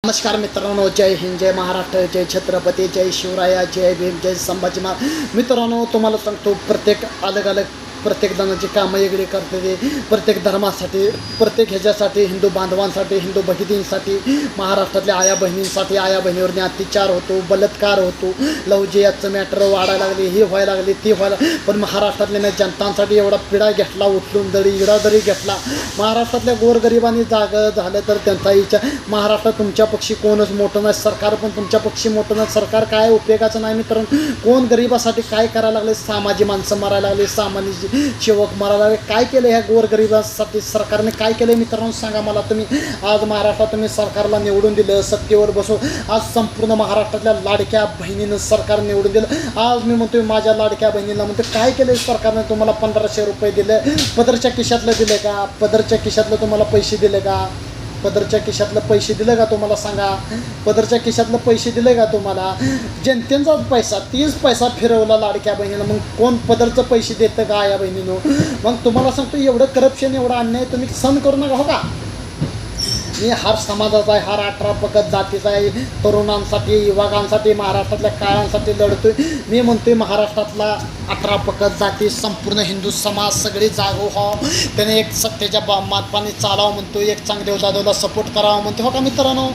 नमस्कार मित्रांनो, जय हिंद, जय महाराष्ट्र, जय छत्रपती, जय शिवराया, जय भीम, जय संभाजी महाराज. मित्रांनो, तुम्हाला सांगतो प्रत्येक अलग प्रत्येक जणांची कामं वेगळी करते ते. प्रत्येक धर्मासाठी, प्रत्येक ह्याच्यासाठी, हिंदू बांधवांसाठी, हिंदू भगिनींसाठी, महाराष्ट्रातल्या आया बहिणींसाठी, आया बहिणीवरती अत्याचार होतो, बलात्कार होतो, लव जिहादचं मॅटर वाढायला लागले, हे व्हायला लागले, ते व्हायला. पण महाराष्ट्रातल्या जनतांसाठी एवढा पिढा घेतला, उचलून इडादरी घेतला. महाराष्ट्रातल्या गोरगरिबांनी जागं झालं तर त्यांचा विचार. महाराष्ट्रात तुमच्या पक्षी कोणच मोठं नाही, सरकार पण तुमच्या पक्षी मोठं नाही. सरकार काय उपयोगाचं नाही मित्रांनो. कोण गरिबासाठी काय करायला लागले? सामाजिक माणसं मारायला लागले, सामान्य सेवक मारायला लागले. काय केलं ह्या गोरगरिबांसाठी सरकारने? काय केलं मित्रांनो सांगा मला तुम्ही. आज महाराष्ट्रात तुम्ही सरकारला निवडून दिलं, सत्तेवर बसून. आज संपूर्ण महाराष्ट्रातल्या लाडक्या बहिणीनं सरकार निवडून दिलं. आज मी म्हणतोय माझ्या लाडक्या बहिणीला म्हणतो, काय केलं सरकारने? तुम्हाला 1500 रुपये दिले, पदरच्या खिशातलं दिले का? पदरच्या खिशातलं तुम्हाला पैसे दिले का? पदरच्या खिशातलं पैसे दिलं का तुम्हाला सांगा? पदरच्या खिशातलं पैसे दिले का तुम्हाला? जनतेचाच पैसा, तीच पैसा फिरवला लाडक्या बहिणीला. मग कोण पदरचं पैसे देतं का या बहिणीनं? मग तुम्हाला सांगतो, एवढं करप्शन, एवढा अन्याय तुम्ही सहन करू नका हो का? मी हार समाजाचा आहे, हार 18 पगत जातीचा आहे, तरुणांसाठी, युवकांसाठी, महाराष्ट्रातल्या काळांसाठी लढतोय. मी म्हणतोय महाराष्ट्रातला 18 पगत जाती, संपूर्ण हिंदू समाज सगळे जागो व्हावं, त्याने एक सत्तेच्या मार्गाने चालावं म्हणतो, एक चांगदेव जाधवला सपोर्ट करावा म्हणतो हो का मित्रांनो.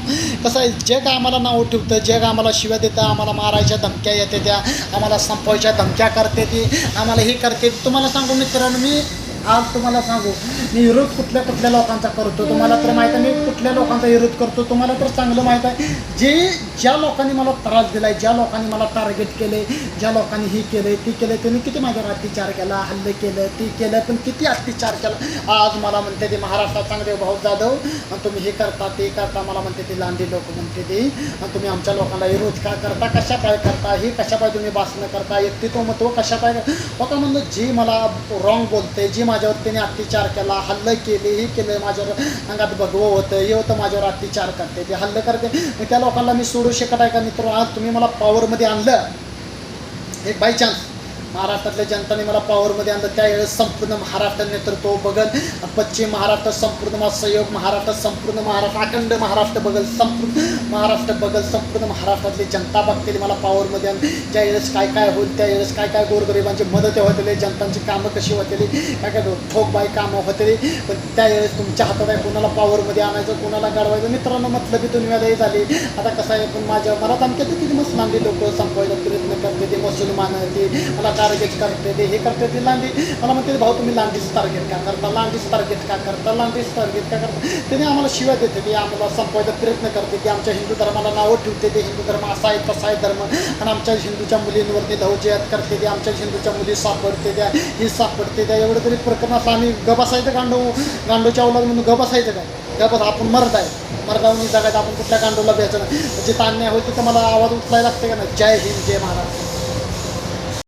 कसं आहे, जग आम्हाला नाव ठेवतं, जग आम्हाला शिव्या देतं, आम्हाला मारायच्या धमक्या येते, त्या आम्हाला संपवायच्या धमक्या करते, ती आम्हाला हे करते. तुम्हाला सांगू मित्रांनो, मी आज तुम्हाला सांगू, मी विरोध कुठल्या लोकांचा करतो तुम्हाला तर माहीत आहे. मी कुठल्या लोकांचा विरोध करतो तुम्हाला तर चांगलं माहीत आहे. ज्या लोकांनी मला त्रास दिला आहे, ज्या लोकांनी मला टार्गेट केले, ज्या लोकांनी ही केलं ती केलं, त्यांनी किती माझ्यावर अत्याचार केला, हल्ले केलं, ती केलं, पण किती अत्याचार केला. आज मला म्हणते ते महाराष्ट्रात चांगदेव भाऊ जाधव, आणि तुम्ही हे करता ते करता. मला म्हणते ते लांडी लोक म्हणते ते, आणि तुम्ही आमच्या लोकांना विरोध का करता, कशा पाय करता, हे कशा पाय तुम्ही भाषणं करता, व्यक्तित्व महत्व कशा पाय हो का. म्हणलं जी मला रॉंग बोलते, जी माझ्यावर त्याने अत्याचार केला, हल्लं केले, हे केलं, माझ्यावर अंगात भगवं होतं, हे होतं, माझ्यावर अत्याचार करते, ते हल्लं करते. मग त्या लोकांना मी सोडू शकत आहे का मित्र? आज तुम्ही मला पॉवरमध्ये आणलं, एक बाय चान्स महाराष्ट्रातल्या जनताने मला पॉवरमध्ये आणलं, त्यावेळेस संपूर्ण महाराष्ट्र नेतृत्व बघल, पश्चिम महाराष्ट्र संपूर्ण माझा सहयोग, महाराष्ट्र संपूर्ण महाराष्ट्र, अखंड महाराष्ट्र बघल, संपूर्ण महाराष्ट्र बघल, संपूर्ण महाराष्ट्रातली जनता बघतील मला पॉवरमध्ये आणलं. ज्यावेळेस काय काय होईल, त्यावेळेस काय काय गोरगरिबांची मदत होते, जनतांची कामं कशी होते, काय काय ठोकबाई कामं होते. पण त्यावेळेस तुमच्या हातात आहे कोणाला पॉवरमध्ये आणायचं, कोणाला गाडवायचं. मित्रांनो, मतलबी दुनियालाही झाली. आता कसं आहे, पण मला धमक्यात किती मस्त लांडी लोक संपवायला प्रयत्न करते, ते मुसलमान ते मला टार्गेट करते, ते हे करते, ते लांडी. मला म्हणते भाऊ तुम्ही लांडीच टार्गेट का करता, लांडीच टार्गेट का करता, लांडीच टार्गेट का करता. त्याने आम्हाला शिव्या देते, ते आम्हाला संपवायचा प्रयत्न करते, ते आमच्या हिंदू धर्माला नावं ठेवते, ते हिंदू धर्म असा आहे तसा आहे धर्म, आणि आमच्या हिंदूच्या मुलींवरती लवजियात करते, ते आमच्या हिंदूच्या मुली सापडते त्या, ही सापडते त्या. एवढं तरी प्रकरण असं आम्ही गबासायचं, गांडूच्या अवलाद म्हणून गबासायचं काय? गबस आपण मर्द आहे, मर्दावनी जगायचं, आपण कुठल्या गांडूला द्यायचं नाही. जिथं अन्याय होईल तिथं मला आवाज उचलायला लागते का नाही. जय हिंद, जय महाराष्ट्र.